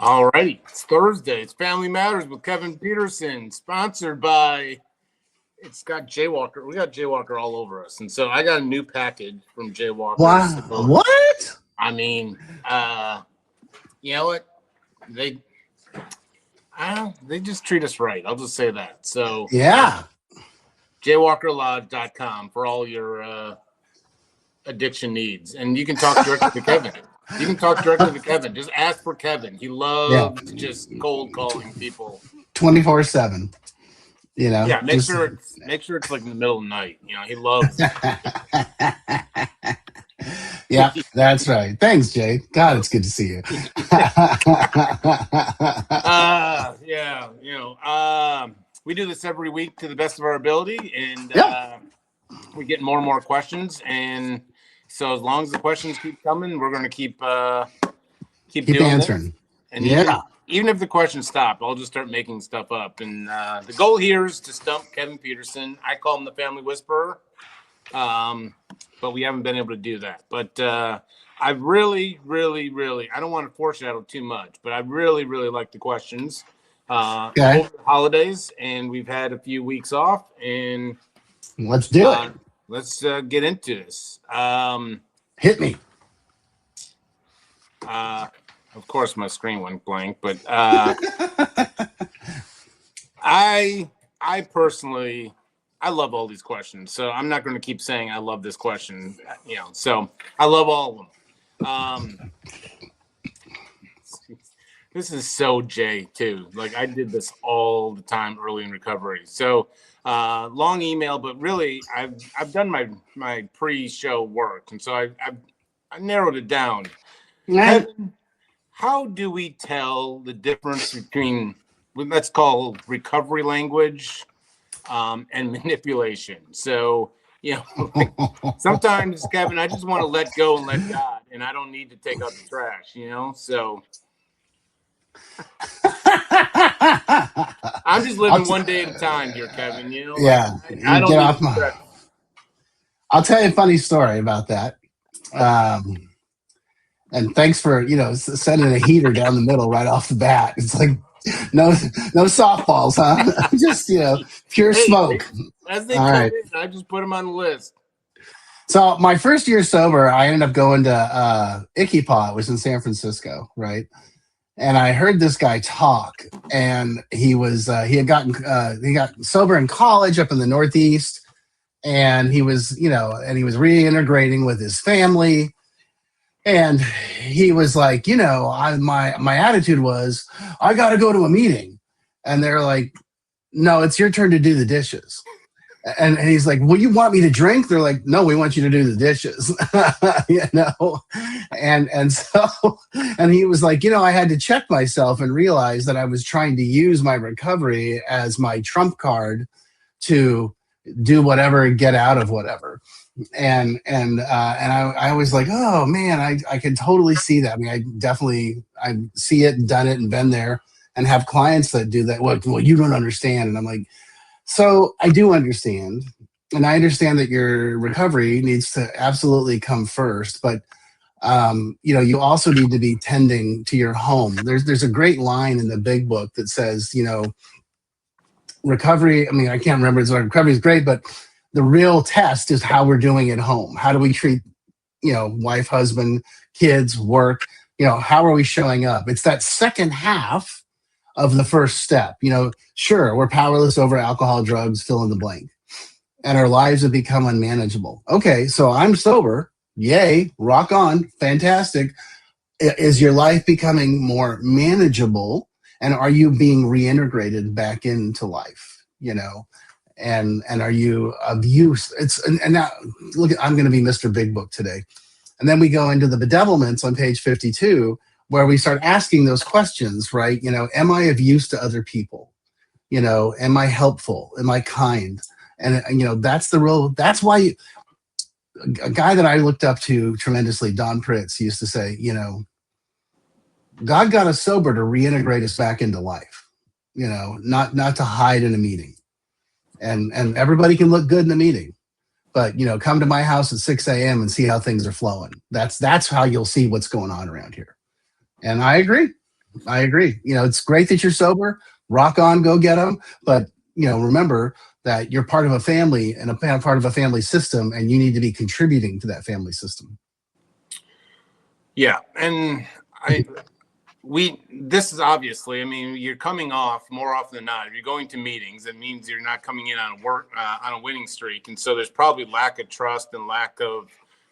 All right, it's Thursday. It's Family Matters with Kevin Petersen, sponsored by. It's got Jaywalker. We got Jaywalker all over us, and so I got a new package from Jaywalker. Wow! So, what? I mean, you know what? They just treat us right. I'll just say that. So yeah, Jaywalkerlodge.com for all your addiction needs, and you can talk directly to Kevin. You can talk directly to Kevin. Just ask for Kevin. He loves just cold calling people 24/7. You know. Yeah, make sure it's like in the middle of the night. You know, he loves it. Yeah, that's right. Thanks, Jay. God, it's good to see you. Yeah, you know, we do this every week to the best of our ability, and we get more and more questions, and so as long as the questions keep coming, we're going to keep doing answering. This. And even if the questions stop, I'll just start making stuff up. And the goal here is to stump Kevin Petersen. I call him the Family Whisperer, but we haven't been able to do that. But I really, really, really, I don't want to foreshadow too much, but I really, really like the questions over the holidays, and we've had a few weeks off, and let's do it. Let's get into this. Hit me. Of course, my screen went blank, but I personally, I love all these questions. So I'm not going to keep saying I love this question, you know. So I love all of them. This is so Jay too. Like I did this all the time early in recovery. So long email, but really I've done my pre-show work, and so I narrowed it down. Kevin, how do we tell the difference between, let's call recovery language and manipulation? So, you know, like, sometimes, Kevin, I just want to let go and let God, and I don't need to take out the trash, you know? So I'm just living one day at a time here, Kevin, you know? Yeah. I don't get need off to my. I'll tell you a funny story about that. And thanks for, you know, sending a heater down the middle right off the bat. It's like no softballs, huh? Just, you know, pure smoke. As they come in, I just put them on the list. So my first year sober, I ended up going to Icky Paw. It was in San Francisco, right? And I heard this guy talk, and he got sober in college up in the Northeast, and he was reintegrating with his family. And he was like, you know, my attitude was, I got to go to a meeting. And they're like, no, it's your turn to do the dishes. And he's like, well, you want me to drink? They're like, no, we want you to do the dishes. You know? And he was like, you know, I had to check myself and realize that I was trying to use my recovery as my trump card to do whatever, get out of whatever. And I was like, oh man, I can totally see that. I mean, I see it and done it and been there, and have clients that do that. Well, you don't understand. And I'm like, so I do understand. And I understand that your recovery needs to absolutely come first, but you know, you also need to be tending to your home. There's a great line in the big book that says, you know, recovery, I mean, I can't remember, it's like recovery is great, but the real test is how we're doing at home. How do we treat, you know, wife, husband, kids, work? You know, how are we showing up? It's that second half of the first step. You know, sure, we're powerless over alcohol, drugs, fill in the blank, and our lives have become unmanageable. Okay, so I'm sober. Yay, rock on, fantastic. Is your life becoming more manageable, and are you being reintegrated back into life? You know. And are you of use? And now look, I'm going to be Mr. Big Book today. And then we go into the bedevilments on page 52, where we start asking those questions, right? You know, am I of use to other people? You know, am I helpful? Am I kind? And that's why a guy that I looked up to tremendously, Don Pritz, used to say, God got us sober to reintegrate us back into life, not to hide in a meeting. And everybody can look good in a meeting, but come to my house at 6 a.m. and see how things are flowing. That's how you'll see what's going on around here. And I agree. It's great that you're sober. Rock on, go get them. But remember that you're part of a family and a part of a family system, and you need to be contributing to that family system. Yeah, and this is obviously, I mean, you're coming off more often than not. If you're going to meetings, it means you're not coming in on a winning streak, and so there's probably lack of trust and lack of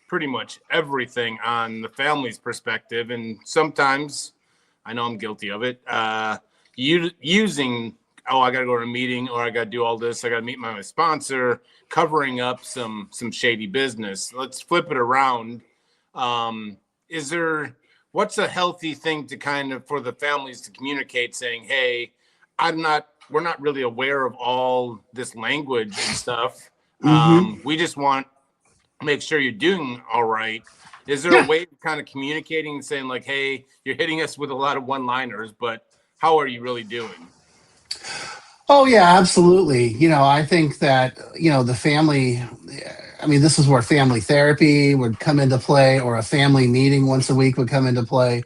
pretty much everything on the family's perspective. And sometimes, I know I'm guilty of it, using, I got to go to a meeting, or I got to do all this, I got to meet my sponsor, covering up some shady business. Let's flip it around. What's a healthy thing to kind of, for the families to communicate, saying, hey, we're not really aware of all this language and stuff. We just want to make sure you're doing all right. Is there a way of kind of communicating and saying, like, hey, you're hitting us with a lot of one-liners, but how are you really doing? Oh, yeah, absolutely. I think that, the family, this is where family therapy would come into play, or a family meeting once a week would come into play,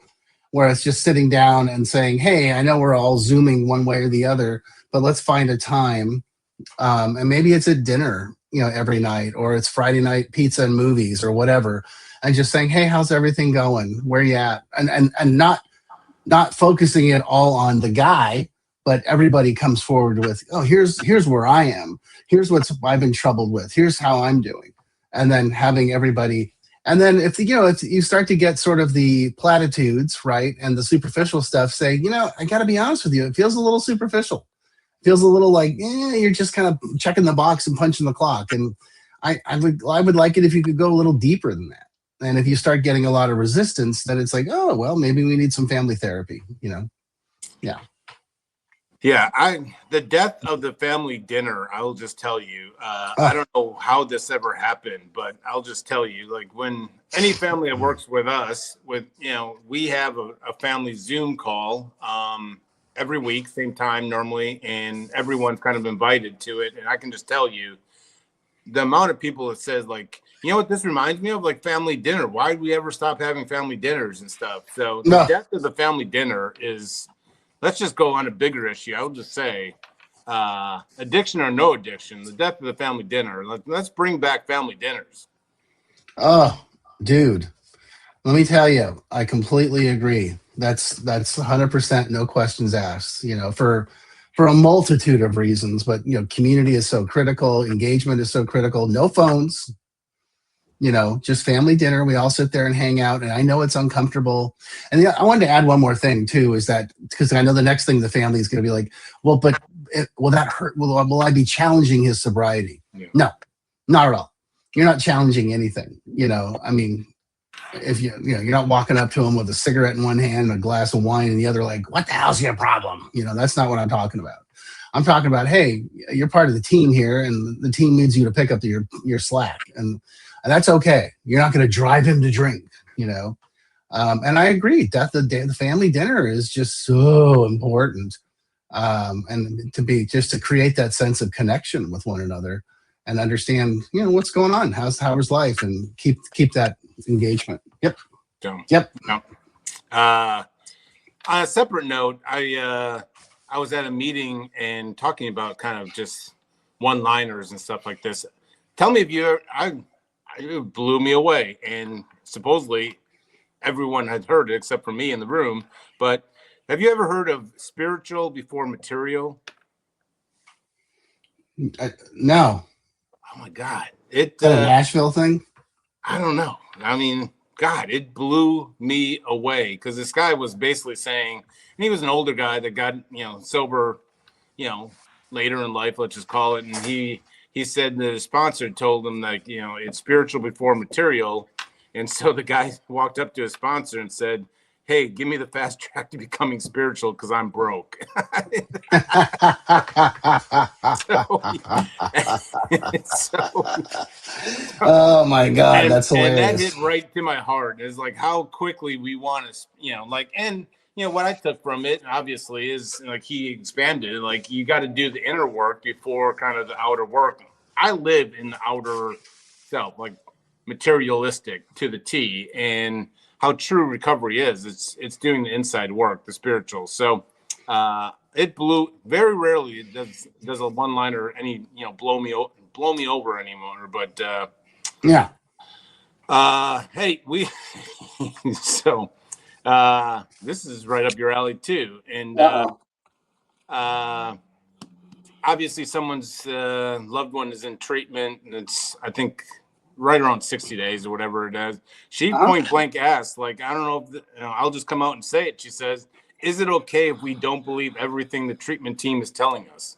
where it's just sitting down and saying, hey, I know we're all Zooming one way or the other, but let's find a time. And maybe it's at dinner, every night, or it's Friday night pizza and movies or whatever. And just saying, hey, how's everything going? Where you at? And not focusing it all on the guy, but everybody comes forward with, oh, here's where I am. Here's what I've been troubled with. Here's how I'm doing. And then having everybody. And then if you start to get sort of the platitudes, right, and the superficial stuff, say, I got to be honest with you, it feels a little superficial. It feels a little like, you're just kind of checking the box and punching the clock. And I would like it if you could go a little deeper than that. And if you start getting a lot of resistance, then it's like, oh, well, maybe we need some family therapy, Yeah. Yeah, the death of the family dinner, I'll just tell you, I don't know how this ever happened, but I'll just tell you, like, when any family that works with us, we have a family Zoom call every week, same time normally, and everyone's kind of invited to it. And I can just tell you, the amount of people that says, like, what this reminds me of, like, family dinner. Why did we ever stop having family dinners and stuff? So the death of the family dinner is... Let's just go on a bigger issue. I'll just say, addiction or no addiction, the death of the family dinner. Let's bring back family dinners. Oh, dude, let me tell you, I completely agree. That's 100%, no questions asked. For a multitude of reasons, but community is so critical, engagement is so critical. No phones. Just family dinner. We all sit there and hang out. And I know it's uncomfortable. And I wanted to add one more thing too, is that because I know the next thing the family is going to be like, well, but will that hurt? Will I be challenging his sobriety? Yeah. No, not at all. You're not challenging anything. If you're not walking up to him with a cigarette in one hand and a glass of wine in the other, like, what the hell's your problem? That's not what I'm talking about. I'm talking about, hey, you're part of the team here, and the team needs you to pick up your slack. And that's okay. You're not going to drive him to drink, And I agree that the family dinner is just so important. And to create that sense of connection with one another and understand, what's going on, how's life, and keep that engagement. Yep. Yep. No. On a separate note, I was at a meeting and talking about kind of just one-liners and stuff like this. Tell me if it blew me away, and supposedly everyone had heard it except for me in the room. But have you ever heard of spiritual before material? No. Oh my God! Is that a Nashville thing? I don't know. I mean, God, it blew me away, because this guy was basically saying, and he was an older guy that got sober, later in life, let's just call it, and he said that his sponsor told him, like, it's spiritual before material. And so the guy walked up to his sponsor and said, hey, give me the fast track to becoming spiritual because I'm broke. so, so, Oh my God, that's and that hilarious. hit right to my heart. Is like how quickly we want to, like, and what I took from it obviously is like he expanded, like you got to do the inner work before kind of the outer work. I live in the outer self, like materialistic to the T, and how true recovery is. It's doing the inside work, the spiritual. So it blew. Very rarely it does a one liner any blow me over anymore. But Yeah. hey, we so this is right up your alley too, and obviously someone's loved one is in treatment, and it's I think right around 60 days or whatever it is. She point blank asked, like, I don't know if I'll just come out and say it. She says, is it okay if we don't believe everything the treatment team is telling us?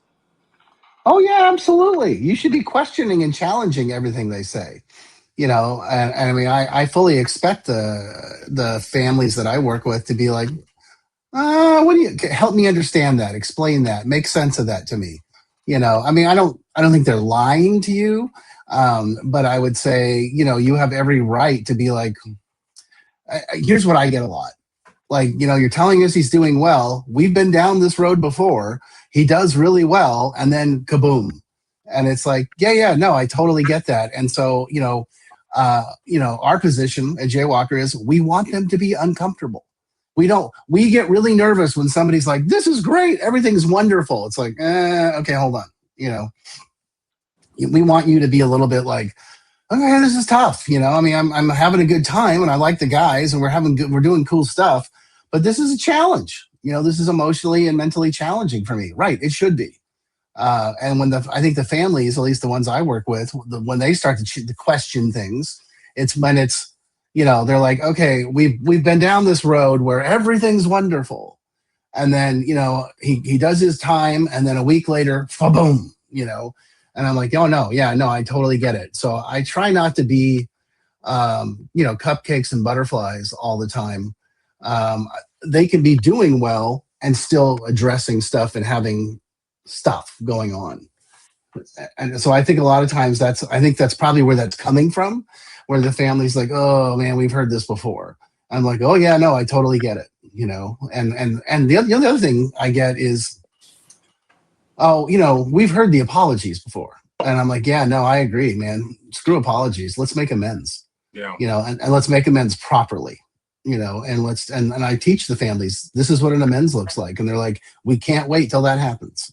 Oh yeah, absolutely. You should be questioning and challenging everything they say. And I mean, I fully expect the families that I work with to be like, what do you help me understand that? Explain that. Make sense of that to me. I mean, I don't think they're lying to you, but I would say, you have every right to be like, here's what I get a lot. Like, you're telling us he's doing well. We've been down this road before. He does really well, and then kaboom. And it's like, yeah, no, I totally get that. And so, our position at Jaywalker is we want them to be uncomfortable. We get really nervous when somebody's like, this is great, everything's wonderful. It's like, okay, hold on. We want you to be a little bit like, okay, this is tough. I mean, I'm having a good time and I like the guys and we're doing cool stuff, but this is a challenge. This is emotionally and mentally challenging for me. Right. It should be. And I think the families, at least the ones I work with, when they start to question things, it's when they're like, okay, we've been down this road where everything's wonderful. And then, he does his time. And then a week later, boom, and I'm like, oh no, yeah, no, I totally get it. So I try not to be, cupcakes and butterflies all the time. They can be doing well and still addressing stuff and having stuff going on. And so I think a lot of times that's probably where that's coming from, where the family's like, oh man, we've heard this before. I'm like, oh yeah, no, I totally get it. And the other thing I get is, oh, we've heard the apologies before. And I'm like, yeah, no, I agree, man. Screw apologies. Let's make amends. Yeah. And let's make amends properly. And I teach the families, this is what an amends looks like. And they're like, we can't wait till that happens.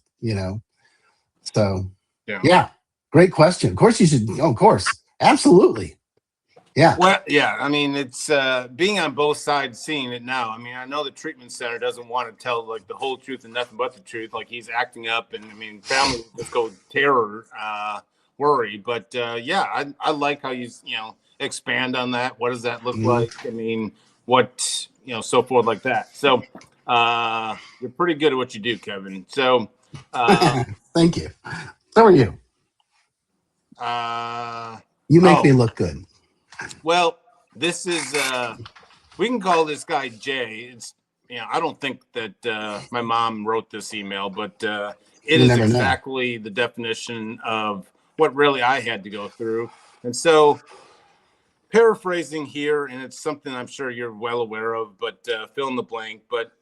So yeah, great question. Of course you should. Oh, of course. Absolutely. Yeah. Well, yeah. I mean, it's being on both sides, seeing it now. I mean, I know the treatment center doesn't want to tell like the whole truth and nothing but the truth. Like he's acting up, and I mean, families just go terror, worry. But yeah, I like how you expand on that. What does that look like? I mean, what so forth like that. So you're pretty good at what you do, Kevin. So thank you. So are you. You make me look good. Well, this is we can call this guy Jay. It's I don't think that my mom wrote this email, but it is exactly the definition of what really I had to go through. And so paraphrasing here, and it's something I'm sure you're well aware of, but fill in the blank. But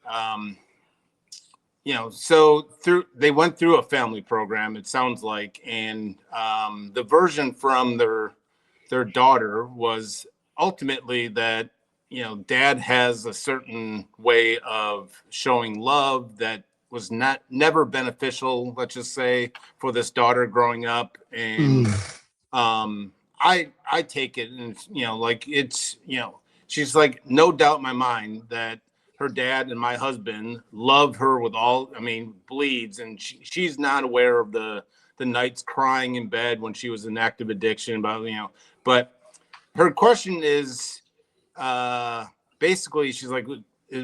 so they went through a family program, it sounds like, and the version from their daughter was ultimately that dad has a certain way of showing love that was never beneficial, let's just say, for this daughter growing up. And I take it, and like it's she's like, no doubt in my mind that her dad and my husband love her with all, I mean, bleeds, and she's not aware of the nights crying in bed when she was in active addiction about but her question is basically she's like,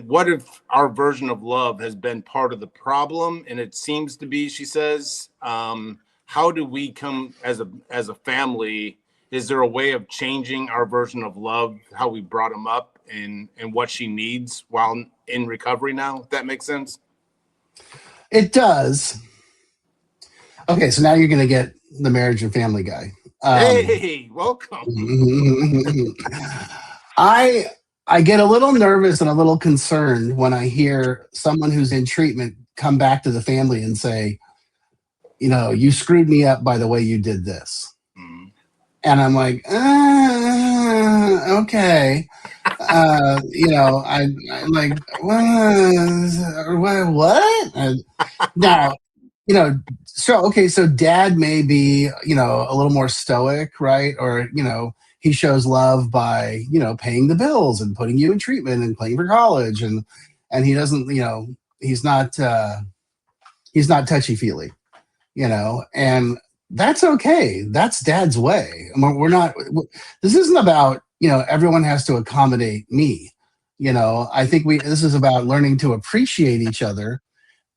what if our version of love has been part of the problem? And it seems to be, she says, how do we come as a family? Is there a way of changing our version of love, how we brought them up? and what she needs while in recovery now, if that makes sense. It does. Okay, so now you're going to get the marriage and family guy. Hey, welcome. I get a little nervous and a little concerned when I hear someone who's in treatment come back to the family and say, you screwed me up by the way you did this. Mm. And I'm like, okay. I'm like, what? Now, so dad may be, a little more stoic, right? Or, he shows love by, paying the bills and putting you in treatment and paying for college. And he doesn't, he's not touchy feely, and that's okay. That's dad's way. We're not, this isn't about, everyone has to accommodate me. I think this is about learning to appreciate each other.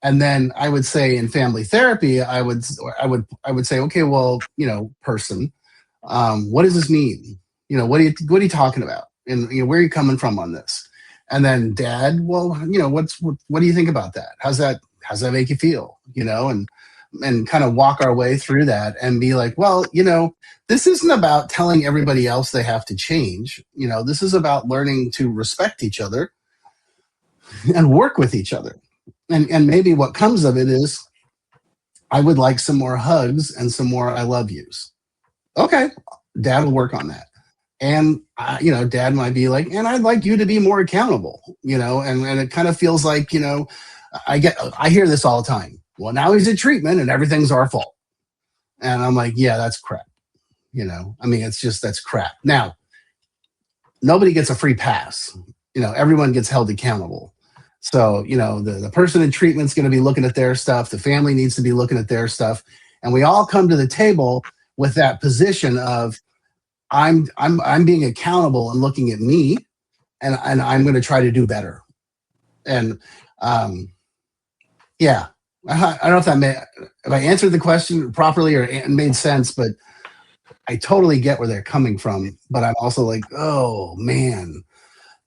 And then I would say in family therapy, I would say, okay, well, person, what does this mean? What are you talking about? And where are you coming from on this? And then dad, well, what do you think about that? How's that make you feel? And kind of walk our way through that and be like, well, this isn't about telling everybody else they have to change. This is about learning to respect each other and work with each other. And maybe what comes of it is I would like some more hugs and some more I love yous. Okay, dad will work on that. And, dad might be like, and I'd like you to be more accountable, and it kind of feels like, I hear this all the time. Well, now he's in treatment and everything's our fault. And I'm like, yeah, that's crap. That's crap. Now, nobody gets a free pass. Everyone gets held accountable. So, the person in treatment's going to be looking at their stuff. The family needs to be looking at their stuff. And we all come to the table with that position of I'm being accountable and looking at me, and I'm going to try to do better. And yeah, I don't know if I answered the question properly or it made sense, but I totally get where they're coming from. But I'm also like, oh man,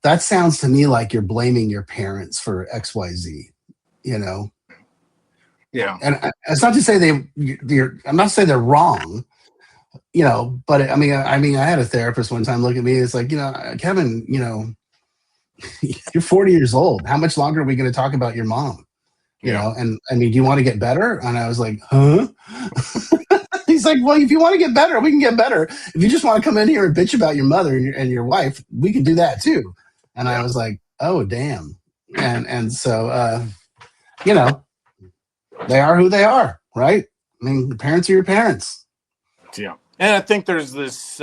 that sounds to me like you're blaming your parents for XYZ, Yeah. And it's not to say I'm not saying they're wrong, but I had a therapist one time look at me. It's like, Kevin, you're 40 years old. How much longer are we going to talk about your mom? And do you want to get better? And I was like, huh? He's like, well, if you want to get better, we can get better. If you just want to come in here and bitch about your mother and your wife, we can do that too. And I was like, oh, damn. And so, they are who they are, right? The parents are your parents. Yeah. And I think there's this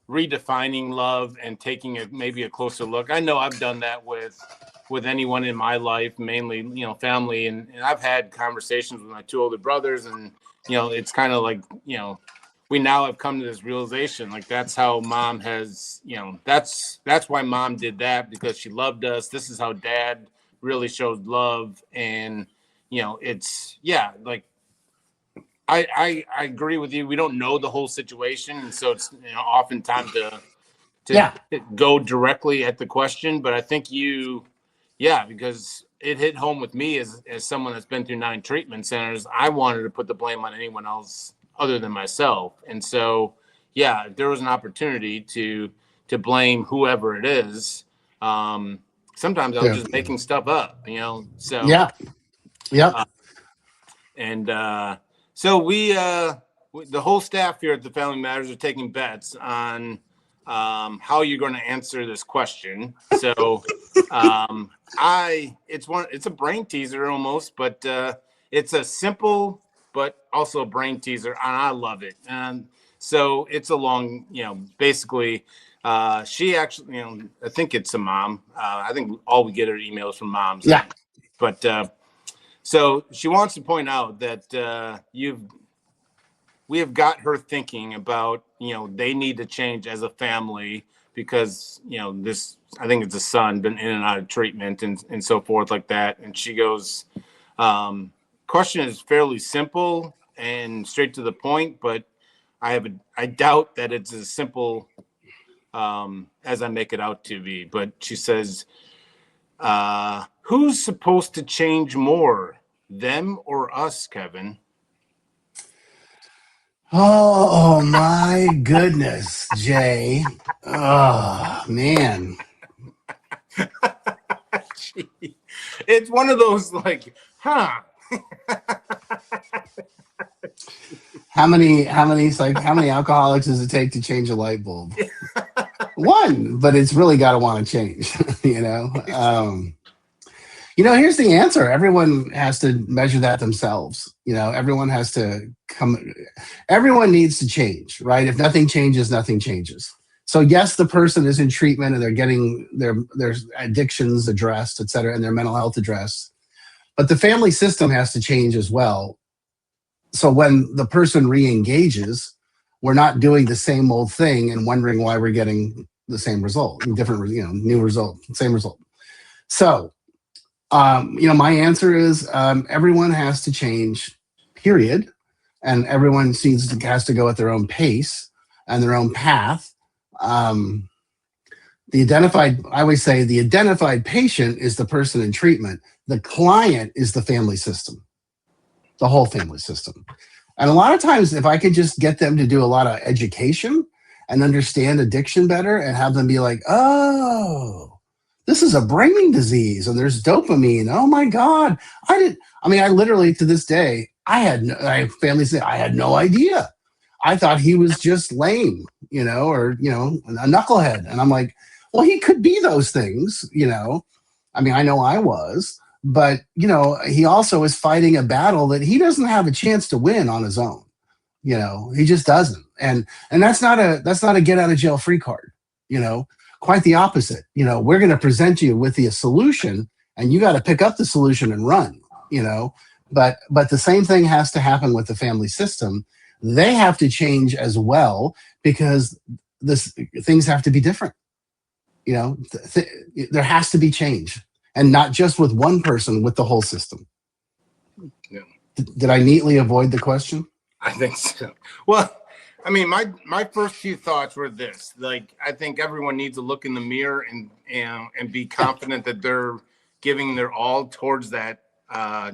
redefining love and taking maybe a closer look. I know I've done that with anyone in my life, mainly, family. And I've had conversations with my two older brothers, and, it's kind of like, we now have come to this realization, like that's how mom has, that's why mom did that, because she loved us. This is how dad really showed love. And, it's, like, I agree with you. We don't know the whole situation. And so it's, oftentimes to go directly at the question, but I think because it hit home with me as someone that's been through 9 treatment centers. I wanted to put the blame on anyone else other than myself. And so, if there was an opportunity to blame whoever it is, sometimes I was just making stuff up, so. Yeah. So we, the whole staff here at the Family Matters are taking bets on how you're going to answer this question. So it's a brain teaser almost, but it's a simple but also a brain teaser, and I love it. And so it's a long, basically. She actually, I think it's a mom. I think all we get are emails from moms. Yeah. But so she wants to point out that we have got her thinking about, they need to change as a family because, this, I think it's a son, been in and out of treatment and so forth like that. And she goes, question is fairly simple and straight to the point, but I doubt that it's as simple as I make it out to be. But she says, who's supposed to change more, them or us, Kevin? Oh my goodness, Jay. Oh man. It's one of those like, huh? How many alcoholics does it take to change a light bulb? One, but it's really got to want to change, you know? Here's the answer. Everyone has to measure that themselves. Everyone needs to change, right? If nothing changes, nothing changes. So yes, the person is in treatment and they're getting their addictions addressed, et cetera, and their mental health addressed. But the family system has to change as well. So when the person re-engages, we're not doing the same old thing and wondering why we're getting the same result, different, new result, same result. So, my answer is everyone has to change, period. And everyone has to go at their own pace and their own path. I always say the identified patient is the person in treatment. The client is the family system, the whole family system. And a lot of times, if I could just get them to do a lot of education and understand addiction better and have them be like, oh, this is a brain disease and there's dopamine. Oh my God. I literally to this day, I have family say, I had no idea. I thought he was just lame, or, a knucklehead. And I'm like, well, he could be those things, I know I was, but, he also is fighting a battle that he doesn't have a chance to win on his own. He just doesn't. And that's not a get out of jail free card, quite the opposite. We're going to present you with the solution and you got to pick up the solution and run, but the same thing has to happen with the family system. They have to change as well because things have to be different. There has to be change, and not just with one person, with the whole system. Yeah. Did I neatly avoid the question? I think so. Well, my first few thoughts were this: like, I think everyone needs to look in the mirror and be confident that they're giving their all towards that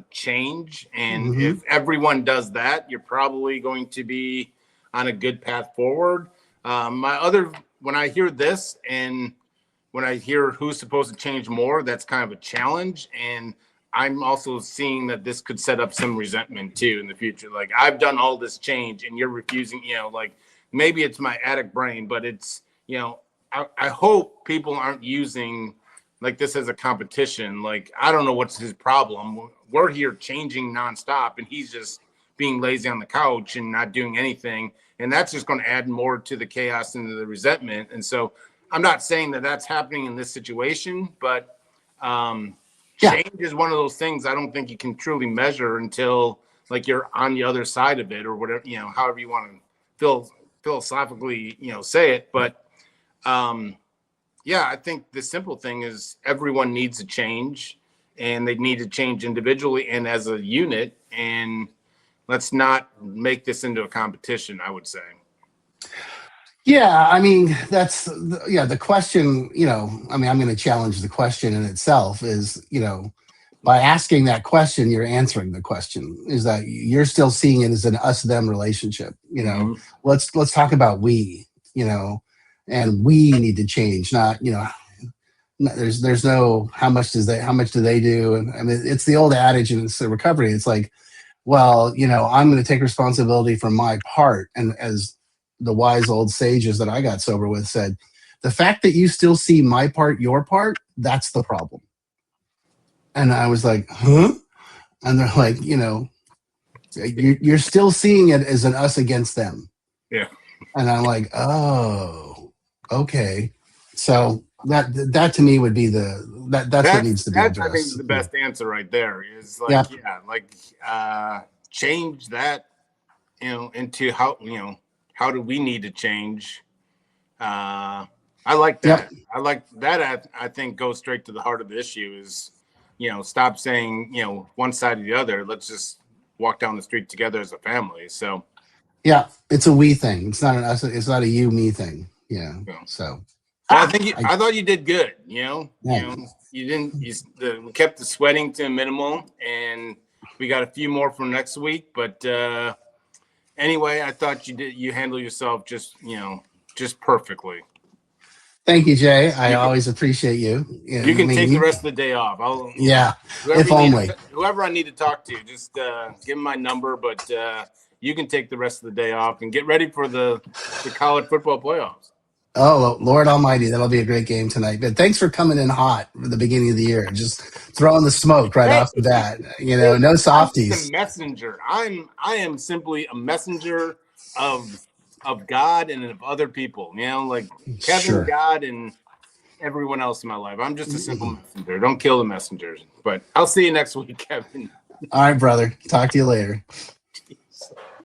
change. And if everyone does that, you're probably going to be on a good path forward. When I hear this and when I hear who's supposed to change more, that's kind of a challenge. And I'm also seeing that this could set up some resentment too in the future. Like, I've done all this change and you're refusing, like maybe it's my addict brain, but it's, I hope people aren't using like this as a competition. Like, I don't know what's his problem. We're here changing nonstop and he's just being lazy on the couch and not doing anything. And that's just going to add more to the chaos and the resentment. And so I'm not saying that that's happening in this situation, but change is one of those things I don't think you can truly measure until like you're on the other side of it or whatever, however you want to philosophically, say it. But I think the simple thing is everyone needs to change and they need to change individually and as a unit. And let's not make this into a competition, I would say. Yeah, that's the question, I'm going to challenge the question in itself is, by asking that question, you're answering the question is that you're still seeing it as an us-them relationship. Let's talk about we, and we need to change, not, there's no, how much do they do? And it's the old adage in recovery. It's like, well, I'm going to take responsibility for my part. And as the wise old sages that I got sober with said, the fact that you still see my part, your part, that's the problem. And I was like, huh? And they're like, you're still seeing it as an us against them. Yeah. And I'm like, oh, okay. So that to me would be that's what needs to be addressed. I think the best answer right there is like, change that, into how do we need to change? I like that. Yep. I like that. I think goes straight to the heart of the issue is, stop saying, one side or the other. Let's just walk down the street together as a family. So, yeah, it's a we thing. It's not an us. It's not a you me thing. you know, Yeah. so. I think I thought you did good. Yeah. You didn't. We kept the sweating to a minimal, and we got a few more for next week. But anyway, I thought you handled yourself just perfectly. Thank you, Jay. I always appreciate you. You can take the rest of the day off. Yeah, if only. Whoever I need to talk to, just give them my number. But you can take the rest of the day off and get ready for the college football playoffs. Oh, Lord Almighty, that'll be a great game tonight. But thanks for coming in hot for the beginning of the year, just throwing the smoke right off the bat. You know, no softies. I'm just a messenger. I am simply a messenger of God and of other people. You know, like Kevin, Sure. God, and everyone else in my life. I'm just a simple messenger. Don't kill the messengers. But I'll see you next week, Kevin. All right, brother. Talk to you later.